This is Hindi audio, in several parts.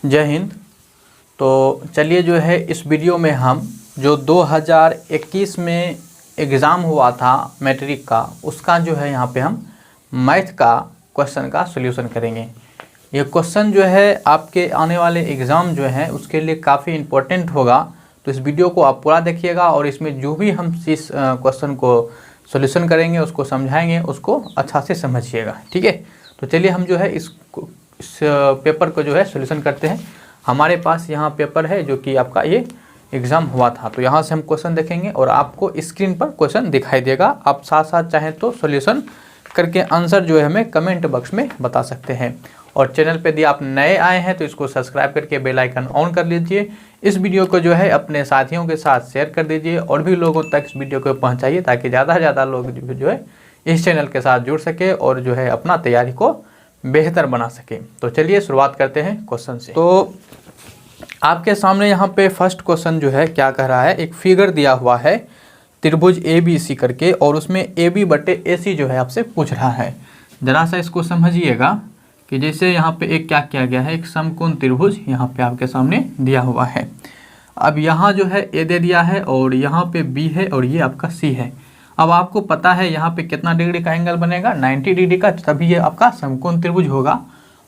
जय हिंद। तो चलिए जो है इस वीडियो में हम जो 2021 में एग्ज़ाम हुआ था मैट्रिक का, उसका जो है यहाँ पे हम मैथ का क्वेश्चन का सॉल्यूशन करेंगे। ये क्वेश्चन जो है आपके आने वाले एग्ज़ाम जो है उसके लिए काफ़ी इम्पोर्टेंट होगा। तो इस वीडियो को आप पूरा देखिएगा और इसमें जो भी हम इस क्वेश्चन को सॉल्यूशन करेंगे, उसको समझाएंगे, उसको अच्छा से समझिएगा, ठीक है। तो चलिए हम जो है इस पेपर को जो है सॉल्यूशन करते हैं। हमारे पास यहाँ पेपर है जो कि आपका ये एग्ज़ाम हुआ था। तो यहाँ से हम क्वेश्चन देखेंगे और आपको स्क्रीन पर क्वेश्चन दिखाई देगा। आप साथ साथ चाहें तो सॉल्यूशन करके आंसर जो है हमें कमेंट बॉक्स में बता सकते हैं। और चैनल पे यदि आप नए आए हैं तो इसको सब्सक्राइब करके बेल आइकन ऑन कर लीजिए। इस वीडियो को जो है अपने साथियों के साथ शेयर कर दीजिए और भी लोगों तक इस वीडियो को पहुंचाइए ताकि ज़्यादा से ज़्यादा लोग जो है इस चैनल के साथ जुड़ सके और जो है अपना तैयारी को बेहतर बना सके। तो चलिए शुरुआत करते हैं क्वेश्चन से। तो आपके सामने यहाँ पे फर्स्ट क्वेश्चन जो है क्या कह रहा है, एक फिगर दिया हुआ है त्रिभुज ABC करके और उसमें AB/AC जो है आपसे पूछ रहा है। ज़रा सा इसको समझिएगा कि जैसे यहाँ पे एक क्या किया गया है, एक समकोण त्रिभुज यहाँ पे आपके सामने दिया हुआ है। अब यहाँ जो है A दे दिया है और यहाँ पे B है और ये आपका C है। अब आपको पता है यहाँ पे कितना डिग्री का एंगल बनेगा, 90 डिग्री का, तभी ये आपका समकोण त्रिभुज होगा।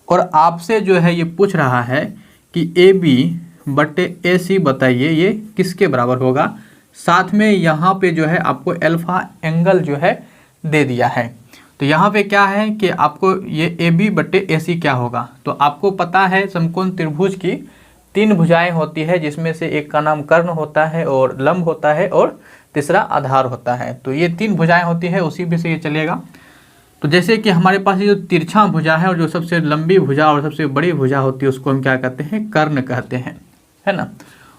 और आपसे जो है ये पूछ रहा है कि AB/AC बताइए ये किसके बराबर होगा। साथ में यहाँ पे जो है आपको अल्फा एंगल जो है दे दिया है। तो यहाँ पे क्या है कि आपको ये AB/AC क्या होगा। तो आपको पता है समकोण त्रिभुज की 3 भुजाएं होती है, जिसमें से एक का नाम कर्ण होता है और लंब होता है और तीसरा आधार होता है। तो ये 3 भुजाएं होती है, उसी पे से ये चलेगा। तो जैसे कि हमारे पास ये जो तिरछा भुजा है और जो सबसे लंबी भुजा और सबसे बड़ी भुजा होती है उसको हम क्या कहते हैं, कर्ण कहते हैं, है ना।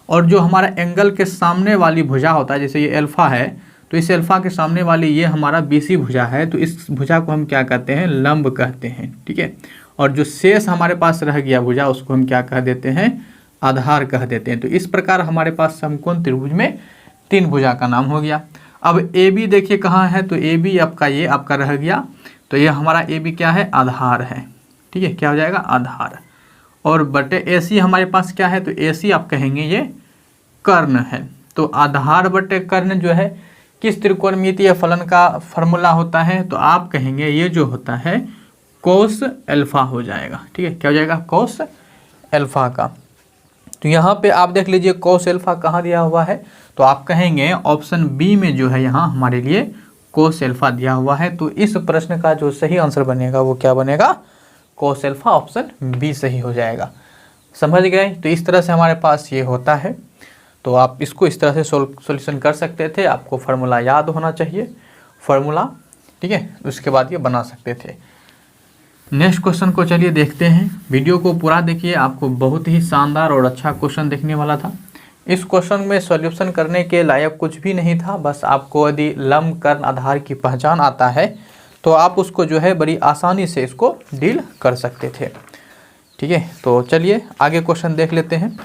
और जो हमारा एंगल के सामने वाली भुजा होता है, जैसे ये अल्फा है, तो इस अल्फा के सामने वाली ये हमारा BC भुजा है, तो इस भुजा को हम क्या कहते हैं, लंब कहते हैं, ठीक है। और जो शेष हमारे पास रह गया भुजा उसको हम क्या कह देते हैं, आधार कह देते हैं। तो इस प्रकार हमारे पास समकोण त्रिभुज में 3 भुजा का नाम हो गया। अब AB देखिए कहाँ है, तो AB आपका ये आपका रह गया। तो ये हमारा AB क्या है, आधार है, ठीक है, क्या हो जाएगा, आधार। और बटे AC हमारे पास क्या है, तो AC आप कहेंगे ये कर्ण है। तो आधार बटे कर्ण जो है किस त्रिकोणमितीय फलन का फॉर्मूला होता है, तो आप कहेंगे ये जो होता है कोस अल्फा हो जाएगा, ठीक है, क्या हो जाएगा, कोस अल्फा का। तो यहाँ पे आप देख लीजिए कोस अल्फा कहाँ दिया हुआ है, तो आप कहेंगे ऑप्शन B में जो है यहाँ हमारे लिए कोस अल्फा दिया हुआ है। तो इस प्रश्न का जो सही आंसर बनेगा वो क्या बनेगा, कोस अल्फा, ऑप्शन B सही हो जाएगा। समझ गए। तो इस तरह से हमारे पास ये होता है। तो आप इसको इस तरह से सॉल्यूशन कर सकते थे। आपको फार्मूला याद होना चाहिए, फार्मूला, ठीक है, उसके बाद ये बना सकते थे। नेक्स्ट क्वेश्चन को चलिए देखते हैं। वीडियो को पूरा देखिए, आपको बहुत ही शानदार और अच्छा क्वेश्चन देखने वाला था। इस क्वेश्चन में सॉल्यूशन करने के लायक कुछ भी नहीं था, बस आपको यदि लंब कर्ण आधार की पहचान आता है तो आप उसको जो है बड़ी आसानी से इसको डील कर सकते थे, ठीक है। तो चलिए आगे क्वेश्चन देख लेते हैं।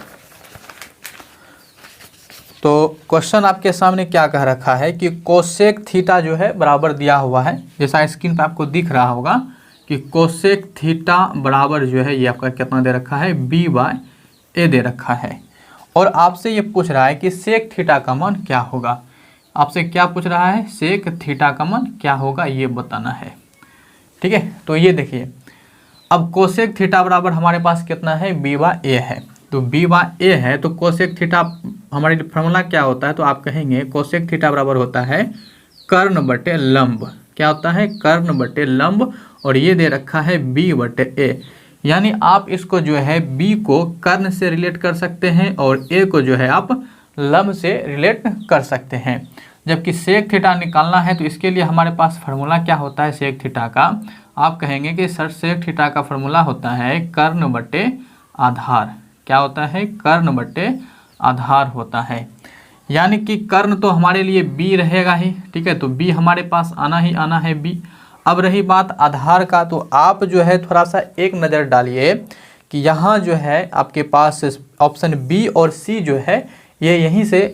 तो क्वेश्चन आपके सामने क्या कह रखा है कि कोसेक थीटा जो है बराबर दिया हुआ है, जैसा स्क्रीन पर आपको दिख रहा होगा कि कोसेक थीटा बराबर जो है ये आपका कितना दे रखा है, B/A दे रखा है। और आपसे ये पूछ रहा है कि सेक थीटा का मान क्या होगा। आपसे क्या पूछ रहा है, सेक थीटा का मान क्या होगा ये बताना है, ठीक है। तो ये देखिए, अब कोसेक थीटा बराबर हमारे पास कितना है, B/A है। तो B/A है तो कोसेक थीटा हमारे फॉर्मूला क्या होता है, तो आप कहेंगे कोसेक थीटा बराबर होता है कर्ण बटे लंब। क्या होता है, कर्ण बटे लंब। और ये दे रखा है B/A, यानी आप इसको जो है B को कर्ण से रिलेट कर सकते हैं और A को जो है आप लंब से रिलेट कर सकते हैं। जबकि सेक थीटा निकालना है तो इसके लिए हमारे पास फार्मूला क्या होता है सेक थीटा का, आप कहेंगे कि सर सेक थीटा का फार्मूला होता है कर्ण बटे आधार। क्या होता है, कर्ण बटे आधार होता है। यानी कि कर्ण तो हमारे लिए B रहेगा ही, ठीक है। तो B हमारे पास आना ही आना है B। अब रही बात आधार का, तो आप जो है थोड़ा सा एक नज़र डालिए कि यहाँ जो है आपके पास ऑप्शन B और C जो है ये यहीं से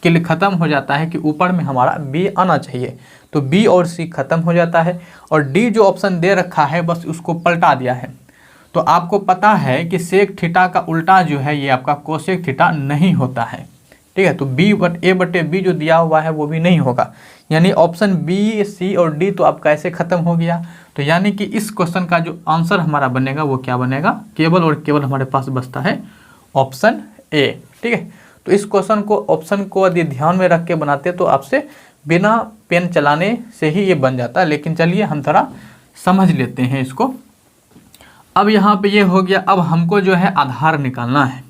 ख़त्म हो जाता है कि ऊपर में हमारा B आना चाहिए। तो B और C ख़त्म हो जाता है और D जो ऑप्शन दे रखा है बस उसको पलटा दिया है। तो आपको पता है कि सेक थीटा का उल्टा जो है ये आपका कोसेक थीटा नहीं होता है, ठीक है। तो A/B जो दिया हुआ है वो भी नहीं होगा, यानी ऑप्शन बी, सी और डी तो आपका ऐसे खत्म हो गया। तो यानी कि इस क्वेश्चन का जो आंसर हमारा बनेगा वो क्या बनेगा, केवल और केवल हमारे पास बचता है ऑप्शन ए, ठीक है। तो इस क्वेश्चन को ऑप्शन को यदि ध्यान में रख के बनाते तो आपसे बिना पेन चलाने से ही ये बन जाता है। लेकिन चलिए हम थोड़ा समझ लेते हैं इसको। अब यहाँ पे ये हो गया, अब हमको जो है आधार निकालना है।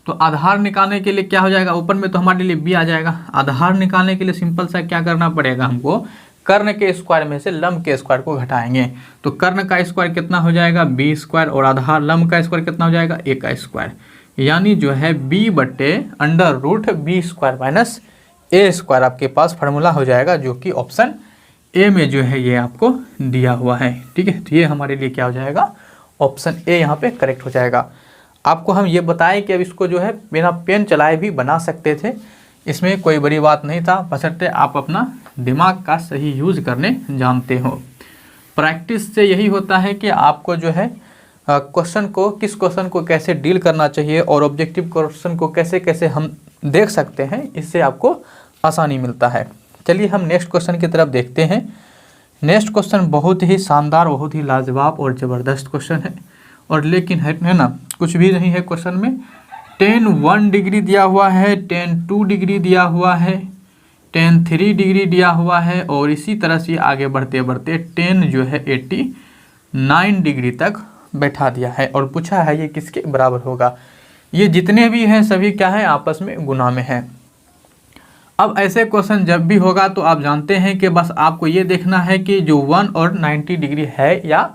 तो आधार निकालने के लिए क्या हो जाएगा, ऊपर में तो हमारे लिए बी आ जाएगा। आधार निकालने के लिए सिंपल सा क्या करना पड़ेगा हमको, कर्ण के स्क्वायर में से लंब के स्क्वायर को घटाएंगे। तो कर्ण का स्क्वायर कितना हो जाएगा, बी स्क्वायर, और आधार लंब का स्क्वायर कितना हो जाएगा, ए का स्क्वायर। यानी जो है b/√b² माइनस ए स्क्वायर आपके पास फार्मूला हो जाएगा, जो कि ऑप्शन ए में जो है ये आपको दिया हुआ है, ठीक है। तो ये हमारे लिए क्या हो जाएगा, ऑप्शन ए यहाँ पे करेक्ट हो जाएगा। आपको हम ये बताएं कि अब इसको जो है बिना पेन चलाए भी बना सकते थे, इसमें कोई बड़ी बात नहीं था, बशर्ते आप अपना दिमाग का सही यूज करने जानते हो। प्रैक्टिस से यही होता है कि आपको जो है किस क्वेश्चन को कैसे डील करना चाहिए और ऑब्जेक्टिव क्वेश्चन को कैसे कैसे हम देख सकते हैं, इससे आपको आसानी मिलता है। चलिए हम नेक्स्ट क्वेश्चन की तरफ देखते हैं। नेक्स्ट क्वेश्चन बहुत ही शानदार, बहुत ही लाजवाब और ज़बरदस्त क्वेश्चन है, और लेकिन है ना, कुछ भी नहीं है क्वेश्चन में। tan 1 डिग्री दिया हुआ है, tan 2 डिग्री दिया हुआ है, tan 3 डिग्री दिया हुआ है, और इसी तरह से आगे बढ़ते बढ़ते tan जो है 89 डिग्री तक बैठा दिया है, और पूछा है ये किसके बराबर होगा। ये जितने भी हैं सभी क्या है, आपस में गुना में है। अब ऐसे क्वेश्चन जब भी होगा तो आप जानते हैं कि बस आपको ये देखना है कि जो 1 और 90 डिग्री है या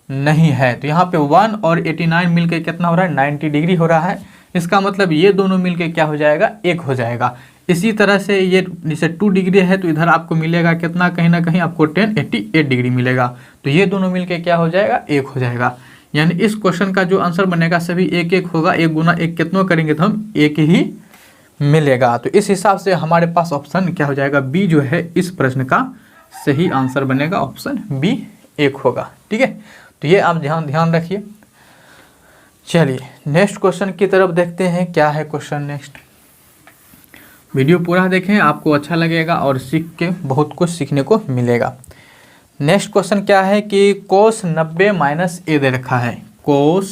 नहीं है। तो यहाँ पे 1 और 89 मिलके कितना हो रहा है, 90 डिग्री हो रहा है। इसका मतलब ये दोनों मिलके क्या हो जाएगा, एक हो जाएगा। इसी तरह से ये जैसे 2 डिग्री है तो इधर आपको मिलेगा कितना, कहीं ना कहीं आपको 88 डिग्री मिलेगा। तो ये दोनों मिलके क्या हो जाएगा, एक हो जाएगा। यानी इस क्वेश्चन का जो आंसर बनेगा सभी एक एक होगा, एक गुना एक कितनों करेंगे तो हम एक ही मिलेगा। तो इस हिसाब से हमारे पास ऑप्शन क्या हो जाएगा, बी जो है इस प्रश्न का सही आंसर बनेगा, ऑप्शन बी एक होगा, ठीक है। तो ये आप ध्यान रखिए। चलिए नेक्स्ट क्वेश्चन की तरफ देखते हैं, क्या है क्वेश्चन नेक्स्ट। वीडियो पूरा देखें, आपको अच्छा लगेगा और सीख के बहुत कुछ सीखने को मिलेगा। नेक्स्ट क्वेश्चन क्या है कि cos 90 माइनस ए दे रखा है। cos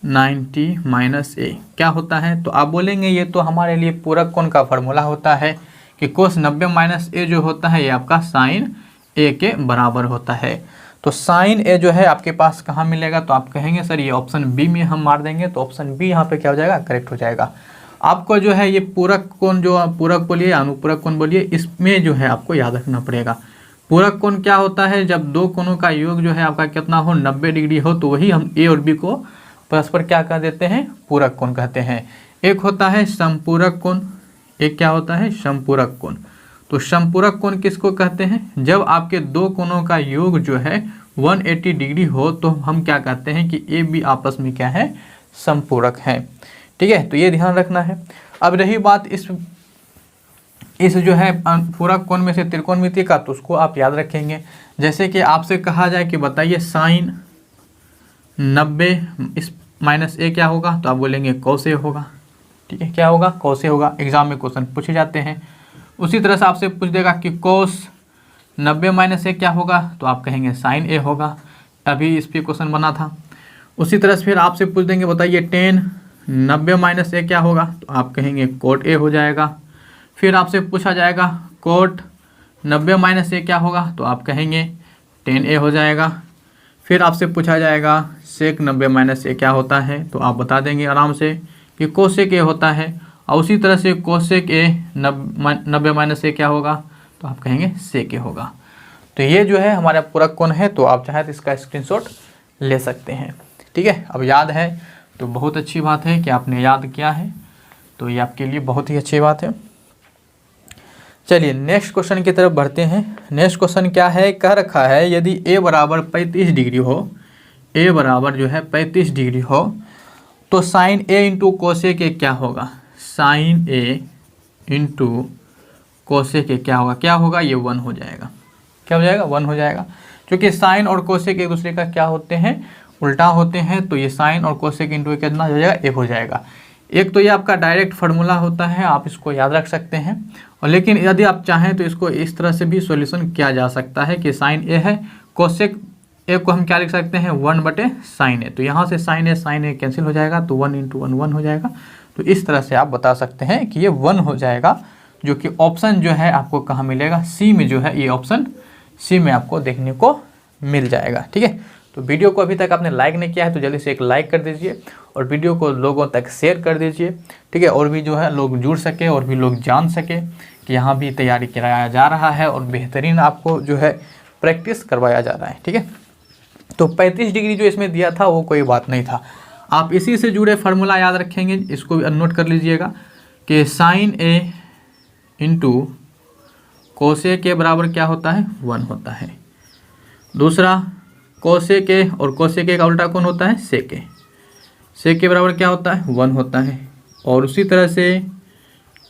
90 माइनस ए क्या होता है, तो आप बोलेंगे ये तो हमारे लिए पूरक कोण का फॉर्मूला होता है कि cos 90 माइनस ए जो होता है ये आपका sin ए के बराबर होता है। तो sin ए जो है आपके पास कहाँ मिलेगा, तो आप कहेंगे सर ये ऑप्शन बी में हम मार देंगे, तो ऑप्शन बी यहाँ पे क्या हो जाएगा, करेक्ट हो जाएगा। आपको जो है ये पूरक कोण, जो पूरक बोलिए अनुपूरक कोण बोलिए, इसमें जो है आपको याद रखना पड़ेगा। पूरक कोण क्या होता है, जब दो कोणों का योग जो है आपका कितना हो, 90 डिग्री हो, तो वही हम ए और बी को परस्पर क्या कह देते हैं, पूरक कोण कहते हैं। एक होता है समपूरक कोण, एक क्या होता है, समपूरक कोण। तो समपूरक कोण किसको कहते हैं, जब आपके दो कोणों का योग जो है 180 डिग्री हो तो हम क्या कहते हैं कि ए बी आपस में क्या है, समपूरक है, ठीक है। तो ये ध्यान रखना है। अब रही बात इस जो है पूरक कोण में से त्रिकोणमिति का, तो उसको आप याद रखेंगे। जैसे कि आपसे कहा जाए कि बताइए sin 90 इस माइनस ए क्या होगा, तो आप बोलेंगे cos ए होगा, ठीक है। क्या होगा, cos ए होगा। एग्जाम में क्वेश्चन पूछे जाते हैं। उसी तरह से आपसे पूछ देगा कि cos 90 माइनस ए क्या होगा, तो आप कहेंगे sin ए होगा। अभी इस पर क्वेश्चन बना था। उसी तरह से फिर आपसे पूछ देंगे बताइए tan 90 माइनस ए क्या होगा, तो आप कहेंगे cot ए हो जाएगा। फिर आपसे पूछा जाएगा cot 90 माइनस ए क्या होगा, तो आप कहेंगे tan ए हो जाएगा। फिर आपसे पूछा जाएगा sec 90 माइनस ए क्या होता है, तो आप बता देंगे आराम से कि cosec ए होता है। और उसी तरह से cosec ए 90 माइनस ए क्या होगा, तो आप कहेंगे sec ए होगा। तो ये जो है हमारा पूरक कोण है, तो आप चाहे तो इसका स्क्रीनशॉट ले सकते हैं, ठीक है। अब याद है तो बहुत अच्छी बात है कि आपने याद किया है, तो ये आपके लिए बहुत ही अच्छी बात है। चलिए नेक्स्ट क्वेश्चन की तरफ बढ़ते हैं। नेक्स्ट क्वेश्चन क्या है, कह रखा है यदि a बराबर 35 डिग्री हो, a बराबर जो है 35 डिग्री हो, तो sin a इंटू कोसेक ए क्या होगा, sin a इंटू कोसेक ए क्या होगा, क्या होगा, ये 1 हो जाएगा। क्या हो जाएगा, 1 हो जाएगा, क्योंकि साइन और कोसेक एक दूसरे का क्या होते हैं, उल्टा होते हैं तो ये साइन और कोसेक इंटू कितना हो जाएगा, 1 हो जाएगा। एक तो ये आपका डायरेक्ट फार्मूला होता है, आप इसको याद रख सकते हैं। और लेकिन यदि आप चाहें तो इसको इस तरह से भी सॉल्यूशन किया जा सकता है कि साइन ए है, कोसेक ए को हम क्या लिख सकते हैं, 1/sin ए। तो यहाँ से साइन ए कैंसिल हो जाएगा, तो 1 × 1 1 हो जाएगा। तो इस तरह से आप बता सकते हैं कि ये 1 हो जाएगा, जो कि ऑप्शन जो है आपको कहाँ मिलेगा, सी में जो है, ये ऑप्शन सी में आपको देखने को मिल जाएगा। ठीक है, तो वीडियो को अभी तक आपने लाइक नहीं किया है तो जल्दी से एक लाइक कर दीजिए और वीडियो को लोगों तक शेयर कर दीजिए। ठीक है, और भी जो है लोग जुड़ सके और भी लोग जान सके कि यहाँ भी तैयारी कराया जा रहा है और बेहतरीन आपको जो है प्रैक्टिस करवाया जा रहा है। ठीक है, तो 35 डिग्री जो इसमें दिया था वो कोई बात नहीं था, आप इसी से जुड़े फार्मूला याद रखेंगे, इसको भी नोट कर लीजिएगा कि साइन ए इंटू कोसेक के बराबर क्या होता है, 1 होता है। दूसरा कोसेक ए, और कोसेक ए का उल्टा कौन होता है, सेक ए। सेक के बराबर क्या होता है, 1 होता है। और उसी तरह से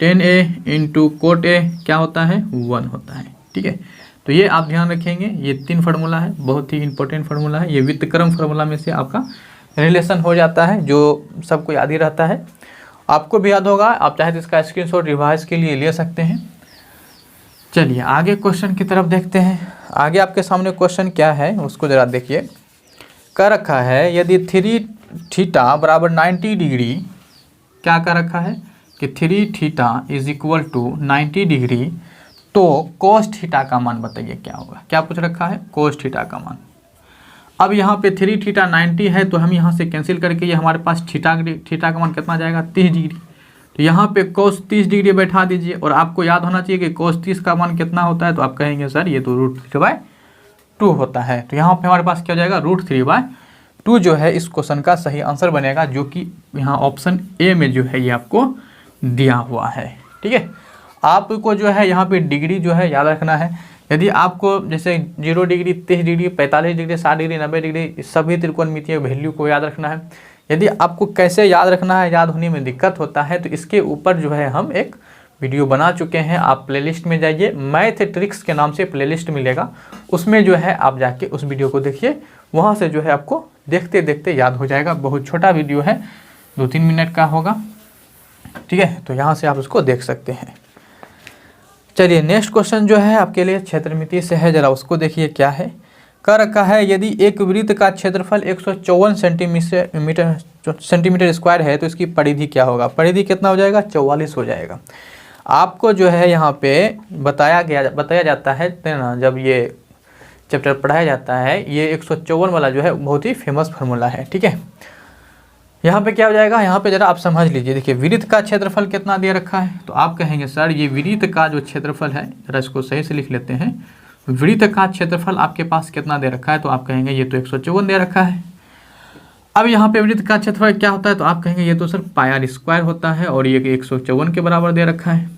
tan A into cot A क्या होता है, 1 होता है। ठीक है, तो ये आप ध्यान रखेंगे, ये 3 फार्मूला है, बहुत ही इंपॉर्टेंट फार्मूला है। ये व्युत्क्रम फार्मूला में से आपका रिलेशन हो जाता है, जो सबको याद ही रहता है, आपको भी याद होगा। आप चाहे तो इसका स्क्रीनशॉट रिवाइज के लिए ले सकते हैं। चलिए आगे क्वेश्चन की तरफ देखते हैं। आगे आपके सामने क्वेश्चन क्या है उसको ज़रा देखिए। कर रखा है यदि 3θ बराबर 90 डिग्री, क्या कर रखा है कि 3θ इज इक्वल टू 90 डिग्री, तो cos θ का मान बताइए क्या होगा। क्या पूछ रखा है, cos θ का मान। अब यहाँ पे 3θ 90 है तो हम यहाँ से कैंसिल करके ये हमारे पास थीटा का मान कितना जाएगा, 30 डिग्री। तो यहाँ पे cos 30 डिग्री बैठा दीजिए और आपको याद होना चाहिए कि cos 30 का मान कितना होता है, तो आप कहेंगे सर ये तो √3/2 होता है। तो यहाँ पे हमारे पास क्या हो जाएगा, √3/2 जो है इस क्वेश्चन का सही आंसर बनेगा, जो कि यहाँ ऑप्शन ए में जो है ये आपको दिया हुआ है। ठीक है, आपको जो है यहाँ पे डिग्री जो है याद रखना है। यदि आपको जैसे 0 degree, 30 degree, 45 degree, 60 degree, 90 degree, सभी त्रिकोणमितीय वैल्यू को याद रखना है। यदि आपको कैसे याद रखना है, याद होने में दिक्कत होता है, तो इसके ऊपर जो है हम एक वीडियो बना चुके हैं। आप प्लेलिस्ट में जाइए, मैथ ट्रिक्स के नाम से प्लेलिस्ट मिलेगा, उसमें जो है आप जाके उस वीडियो को देखिए, वहाँ से जो है आपको देखते देखते याद हो जाएगा। बहुत छोटा वीडियो है, 2-3 मिनट का होगा। ठीक है, तो यहाँ से आप उसको देख सकते हैं। चलिए नेक्स्ट क्वेश्चन जो है आपके लिए क्षेत्रमिति से है, जरा उसको देखिए क्या है। कर रखा है यदि एक वृत्त का क्षेत्रफल 154 सेंटीमीटर स्क्वायर है तो इसकी परिधि क्या होगा। परिधि कितना हो जाएगा, 44 हो जाएगा। आपको जो है यहाँ पे बताया जाता है ना, जब ये चैप्टर पढ़ाया जाता है, ये 154 वाला जो है बहुत ही फेमस फार्मूला है। ठीक है, यहाँ पे क्या हो जाएगा, यहाँ पे जरा आप समझ लीजिए। देखिए वृत्त का क्षेत्रफल कितना दे रखा है, तो आप कहेंगे सर ये वृत्त का जो क्षेत्रफल है, जरा इसको सही से लिख लेते हैं। वृत्त का क्षेत्रफल आपके पास कितना दे रखा है, तो आप कहेंगे ये तो 154 दे रखा है। अब यहाँ पे वृत्त का क्षेत्रफल क्या होता है, तो आप कहेंगे ये तो सर πr² होता है और ये 154 के बराबर दे रखा है।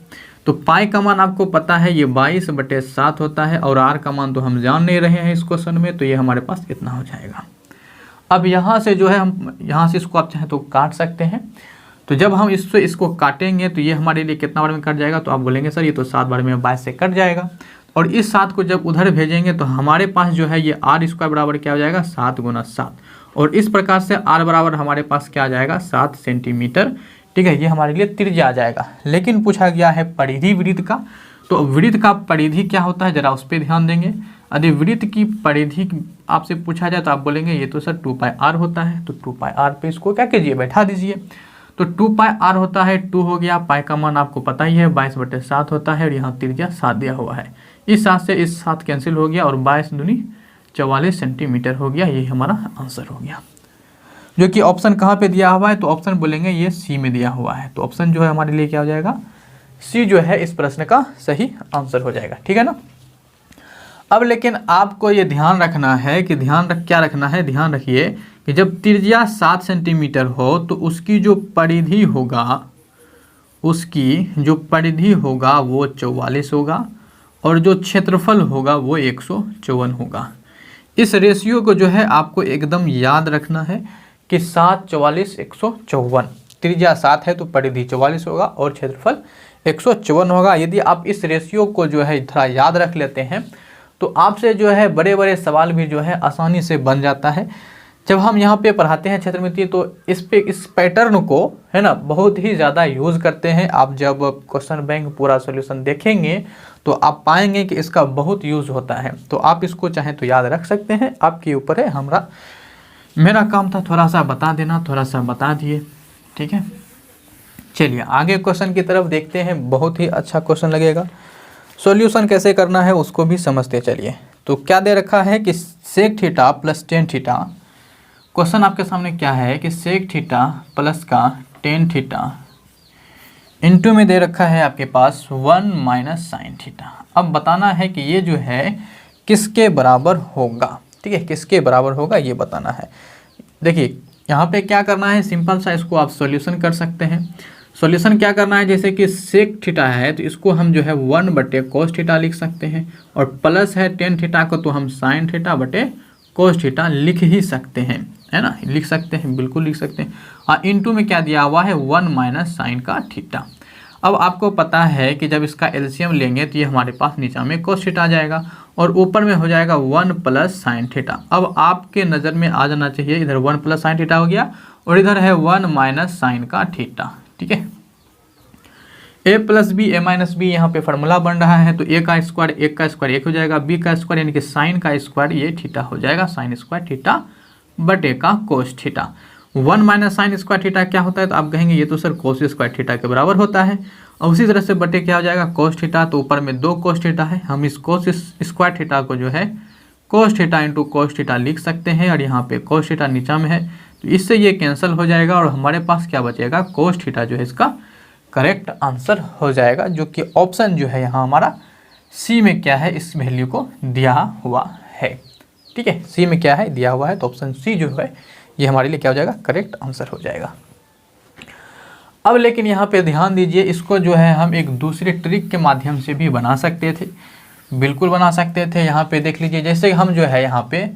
तो पाई का मान आपको पता है ये 22/7 होता है और आर का मान तो हम जान नहीं रहे हैं इस क्वेश्चन में, तो ये हमारे पास इतना हो जाएगा। अब यहाँ से जो है हम यहाँ से इसको आप चाहें तो काट सकते हैं। तो जब हम इसको काटेंगे तो ये हमारे लिए कितना बार में कट जाएगा, तो आप बोलेंगे सर ये तो 7 बार में 22 से कट जाएगा। और इस 7 को जब उधर भेजेंगे तो हमारे पास जो है ये r² बराबर क्या हो जाएगा, 7 × 7। और इस प्रकार से r बराबर हमारे पास क्या आ जाएगा, 7 सेंटीमीटर। ठीक है, ये हमारे लिए त्रिज्या आ जाएगा। लेकिन पूछा गया है परिधि वृत्त का, तो वृत्त का परिधि क्या होता है, जरा उस पर ध्यान देंगे। यदि वृत्त की परिधि आपसे पूछा जाए तो आप बोलेंगे ये तो सर 2πr होता है। तो 2πr पे इसको क्या कीजिए, बैठा दीजिए। तो 2πr होता है, 2 हो गया, पाई का मान आपको पता ही है 22/7 होता है और यहाँ त्रिज्या 7 दिया हुआ है। इस 7 से इस 7 कैंसिल हो गया और 22 दूनी 44 सेंटीमीटर हो गया। ये हमारा आंसर हो गया, जो कि ऑप्शन कहाँ पे दिया हुआ है, तो ऑप्शन बोलेंगे ये सी में दिया हुआ है। तो ऑप्शन जो है हमारे लिए क्या हो जाएगा, सी जो है इस प्रश्न का सही आंसर हो जाएगा। ठीक है ना। अब लेकिन आपको ये ध्यान रखना है कि ध्यान रखिए कि जब त्रिज्या 7 सेंटीमीटर हो तो उसकी जो परिधि होगा वो 44 होगा और जो क्षेत्रफल होगा वो 154 होगा। इस रेशियो को जो है आपको एकदम याद रखना है कि 7, 44, 154। त्रिज्या 7 है तो परिधि 44 होगा और क्षेत्रफल 154 होगा। यदि आप इस रेशियो को जो है थोड़ा याद रख लेते हैं तो आपसे जो है बड़े बड़े सवाल भी जो है आसानी से बन जाता है। जब हम यहाँ पे पढ़ाते हैं क्षेत्रमितीय तो इस पैटर्न को है ना बहुत ही ज़्यादा यूज़ करते हैं। आप जब क्वेश्चन बैंक पूरा सॉल्यूशन देखेंगे तो आप पाएंगे कि इसका बहुत यूज़ होता है। तो आप इसको चाहें तो याद रख सकते हैं, आपके ऊपर है। मेरा काम था थोड़ा सा बता देना, थोड़ा सा बता दिए, ठीक है। चलिए आगे क्वेश्चन की तरफ देखते हैं, बहुत ही अच्छा क्वेश्चन लगेगा। सॉल्यूशन कैसे करना है उसको भी समझते चलिए। तो क्या दे रखा है कि sec theta plus tan theta, question आपके सामने क्या है कि सेक थीटा प्लस का टेन थीटा इनटू में दे रखा है आपके पास 1 माइनस साइन थीटा। अब बताना है कि ये जो है किसके बराबर होगा, ठीक है, किसके बराबर होगा ये बताना है। देखिए यहाँ पे क्या करना है, सिंपल सा इसको आप सॉल्यूशन कर सकते हैं। सॉल्यूशन क्या करना है, जैसे कि सेक थीटा है तो इसको हम जो है 1 बटे कोस थीटा लिख सकते हैं, और प्लस है टेन थीटा को तो हम साइन थीटा बटे कोस थीटा लिख ही सकते हैं, है ना, लिख सकते हैं, बिल्कुल लिख सकते हैं। और इनटू में क्या दिया हुआ है 1 माइनस साइन का थीटा। अब आपको पता है कि जब इसका एलसीएम लेंगे तो ये हमारे पास नीचा में कोस थीटा आ जाएगा और ऊपर में हो जाएगा 1 प्लस साइन थीटा। अब आपके नज़र में आ जाना चाहिए, इधर 1 प्लस साइन थीटा हो गया और इधर है 1 माइनस साइन का थीटा, ठीक है। a plus B A minus B यहाँ पे फार्मूला बन रहा है, तो a का स्क्वायर 1 का स्क्वायर 1 हो जाएगा, b का स्क्वायर यानी कि साइन का स्क्वायर ये थीटा हो जाएगा, साइन स्क्वायर थीटा बटे का cos theta. 1 minus sine square theta क्या होता है, तो आप कहेंगे ये तो सर कोस स्क्वायर थीटा के बराबर होता है। और उसी तरह से बटे क्या हो जाएगा कोस थीटा, तो ऊपर में 2 कोस थीटा है, हम इस कोस स्क्वायर थीटा को जो है cos theta into cos theta लिख सकते हैं, और यहाँ पे कोस थीटा नीचा में है तो इससे ये कैंसिल हो जाएगा और हमारे पास क्या बचेगा कोस थीटा जो है इसका करेक्ट आंसर हो जाएगा, जो कि ऑप्शन जो है यहाँ हमारा सी में क्या है इस वैल्यू को दिया हुआ है, ठीक है, सी में क्या है दिया हुआ है, तो ऑप्शन सी जो है ये हमारे लिए क्या हो जाएगा करेक्ट आंसर हो जाएगा। अब लेकिन यहाँ पे ध्यान दीजिए, इसको जो है हम एक दूसरे ट्रिक के माध्यम से भी बना सकते थे, बिल्कुल बना सकते थे। यहाँ पे देख लीजिए, जैसे हम जो है यहाँ पे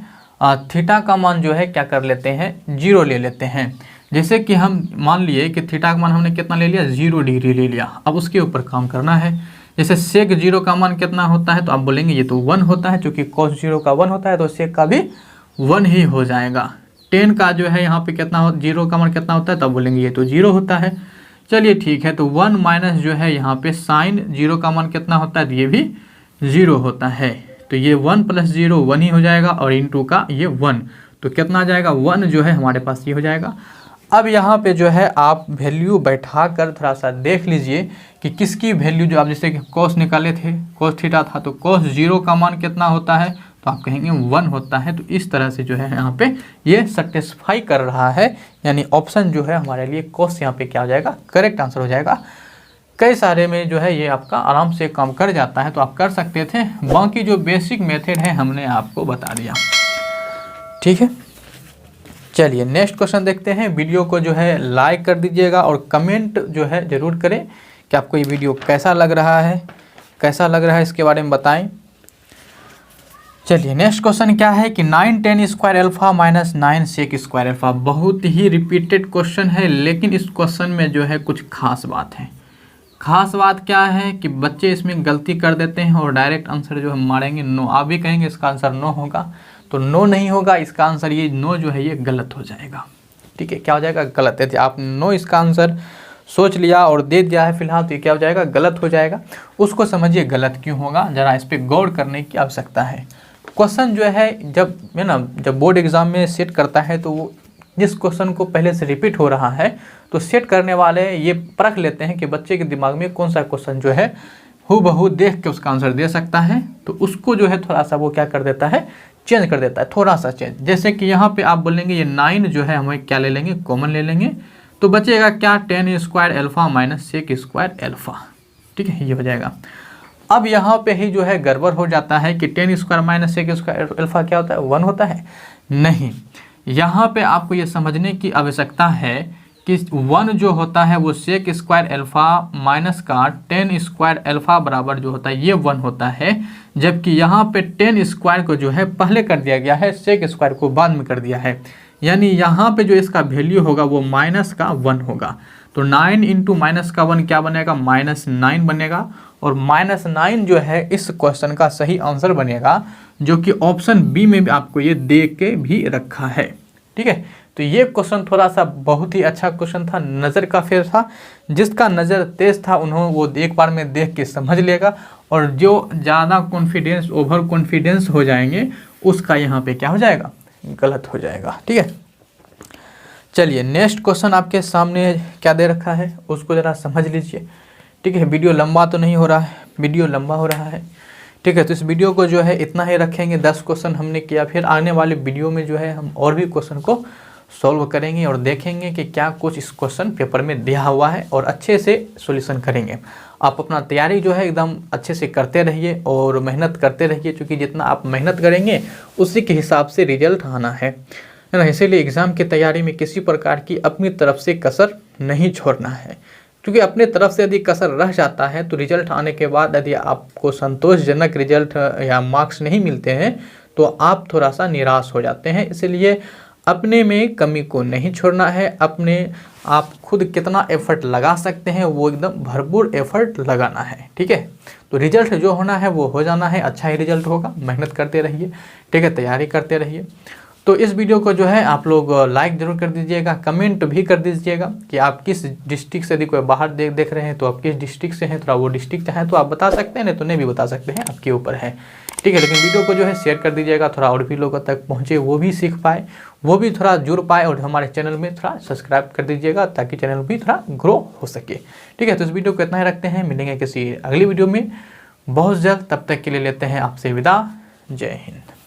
थीटा का मान जो है क्या कर लेते हैं 0 ले लेते हैं। जैसे कि हम मान लिए कि थीटा का मान हमने कितना ले लिया 0 डिग्री ले लिया, अब उसके ऊपर काम करना है। जैसे सेक 0 का मान कितना होता है, तो आप बोलेंगे ये तो 1 होता है, क्योंकि कॉस 0 का 1 होता है तो सेक का भी 1 ही हो जाएगा। 10 का जो है यहाँ पे कितना हो 0 का मान कितना होता है, तब बोलेंगे ये तो 0 होता है। चलिए ठीक है, तो 1 माइनस जो है यहाँ पे साइन 0 का मान कितना होता है, तो ये भी 0 होता है, तो ये 1 प्लस 0 1 ही हो जाएगा, और इनटू का ये 1 तो कितना आ जाएगा 1 जो है हमारे पास ये हो जाएगा। अब यहाँ पे जो है आप वैल्यू बैठा कर थोड़ा सा देख लीजिए कि किसकी वैल्यू, जो आप जैसे कि कोस निकाले थे कोस थीटा था, तो कोस 0 का मान कितना होता है, तो आप कहेंगे 1 होता है। तो इस तरह से जो है यहाँ पे ये सेटिस्फाई कर रहा है, यानी ऑप्शन जो है हमारे लिए कोस यहाँ पे क्या हो जाएगा करेक्ट आंसर हो जाएगा। कई सारे में जो है ये आपका आराम से काम कर जाता है, तो आप कर सकते थे, बाकी जो बेसिक मेथड है हमने आपको बता दिया, ठीक है। चलिए नेक्स्ट क्वेश्चन देखते हैं। वीडियो को जो है लाइक कर दीजिएगा और कमेंट जो है ज़रूर करें कि आपको ये वीडियो कैसा लग रहा है, कैसा लग रहा है इसके बारे में बताएं। चलिए नेक्स्ट क्वेश्चन क्या है कि 9 10 square alpha minus 9 sec square alpha. बहुत ही रिपीटेड क्वेश्चन है, लेकिन इस क्वेश्चन में जो है कुछ खास बात है। खास बात क्या है कि बच्चे इसमें गलती कर देते हैं और डायरेक्ट आंसर जो हम मारेंगे नो। आप भी कहेंगे इसका आंसर नो होगा, तो नो नहीं होगा, इसका आंसर ये नो जो है ये गलत हो जाएगा, ठीक है। क्या हो जाएगा गलत है, आप नो इसका आंसर सोच लिया और दे दिया है फिलहाल, तो ये क्या हो जाएगा गलत हो जाएगा। उसको समझिए गलत क्यों होगा, ज़रा इस पर गौर करने की आवश्यकता है। क्वेश्चन जो है जब है ना जब बोर्ड एग्जाम में सेट करता है, तो वो जिस क्वेश्चन को पहले से रिपीट हो रहा है, तो सेट करने वाले ये परख लेते हैं कि बच्चे के दिमाग में कौन सा क्वेश्चन जो है हूबहू देख के उसका आंसर दे सकता है, तो उसको जो है थोड़ा सा वो क्या कर देता है चेंज कर देता है, थोड़ा सा चेंज। जैसे कि यहाँ पे आप बोलेंगे ये 9 जो है हमें क्या ले लेंगे कॉमन ले लेंगे, तो बचेगा क्या 10 square alpha minus sec square alpha, ठीक है, ये हो जाएगा। अब यहाँ पे ही जो है गड़बड़ हो जाता है कि 10 square minus sec square alpha क्या होता है 1 होता है, नहीं। यहाँ पे आपको ये समझने की आवश्यकता है कि 1 जो होता है वो सेक स्क्वायर अल्फा माइनस का 10 स्क्वायर अल्फा बराबर जो होता है ये 1 होता है, जबकि यहाँ पे 10 स्क्वायर को जो है पहले कर दिया गया है, सेक स्क्वायर को बाद में कर दिया है, यानी यहाँ पे जो इसका वैल्यू होगा वो माइनस का 1 होगा। तो 9 इंटू माइनस का 1 क्या बनेगा -9 बनेगा, और -9 जो है इस क्वेश्चन का सही आंसर बनेगा, जो कि ऑप्शन बी में भी आपको ये दे के भी रखा है, ठीक ठीक है। तो ये क्वेश्चन थोड़ा सा बहुत ही अच्छा क्वेश्चन था, नज़र का फेर था। जिसका नज़र तेज था उन्होंने वो एक बार में देख के समझ लेगा, और जो ज़्यादा कॉन्फिडेंस ओवर कॉन्फिडेंस हो जाएंगे उसका यहाँ पे क्या हो जाएगा, गलत हो जाएगा। ठीक है, चलिए नेक्स्ट क्वेश्चन आपके सामने क्या दे रखा है उसको ज़रा समझ लीजिए। ठीक है, वीडियो लंबा तो नहीं हो रहा है, वीडियो लंबा हो रहा है। ठीक है, तो इस वीडियो को जो है इतना ही रखेंगे, 10 क्वेश्चन हमने किया। फिर आने वाले वीडियो में जो है हम और भी क्वेश्चन को सॉल्व करेंगे और देखेंगे कि क्या कुछ इस क्वेश्चन पेपर में दिया हुआ है, और अच्छे से सॉल्यूशन करेंगे। आप अपना तैयारी जो है एकदम अच्छे से करते रहिए और मेहनत करते रहिए, क्योंकि जितना आप मेहनत करेंगे उसी के हिसाब से रिजल्ट आना है ना। इसीलिए एग्ज़ाम की तैयारी में किसी प्रकार की अपनी तरफ से कसर नहीं छोड़ना है, क्योंकि अपने तरफ से यदि कसर रह जाता है तो रिजल्ट आने के बाद यदि आपको संतोषजनक रिजल्ट या मार्क्स नहीं मिलते हैं तो आप थोड़ा सा निराश हो जाते हैं। इसलिए अपने में कमी को नहीं छोड़ना है, अपने आप खुद कितना एफर्ट लगा सकते हैं वो एकदम भरपूर एफर्ट लगाना है। ठीक है, तो रिजल्ट जो होना है वो हो जाना है, अच्छा ही रिजल्ट होगा। मेहनत करते रहिए, ठीक है, तैयारी करते रहिए। तो इस वीडियो को जो है आप लोग लाइक ज़रूर कर दीजिएगा, कमेंट भी कर दीजिएगा कि आप किस डिस्ट्रिक्ट से, यदि कोई बाहर देख रहे हैं तो आप किस डिस्ट्रिक्ट से हैं, थोड़ा वो डिस्ट्रिक्ट चाहें तो आप बता सकते हैं, नहीं तो नहीं भी बता सकते हैं, आपके ऊपर है। ठीक है, लेकिन वीडियो को जो है शेयर कर दीजिएगा, थोड़ा और भी लोगों तक पहुँचे, वो भी सीख पाए, वो भी थोड़ा जुड़ पाए, और हमारे चैनल में थोड़ा सब्सक्राइब कर दीजिएगा ताकि चैनल भी थोड़ा ग्रो हो सके। ठीक है, तो इस वीडियो को इतना ही रखते हैं, मिलेंगे किसी अगली वीडियो में बहुत जल्द। तब तक के लिए लेते हैं आपसे विदा, जय हिंद।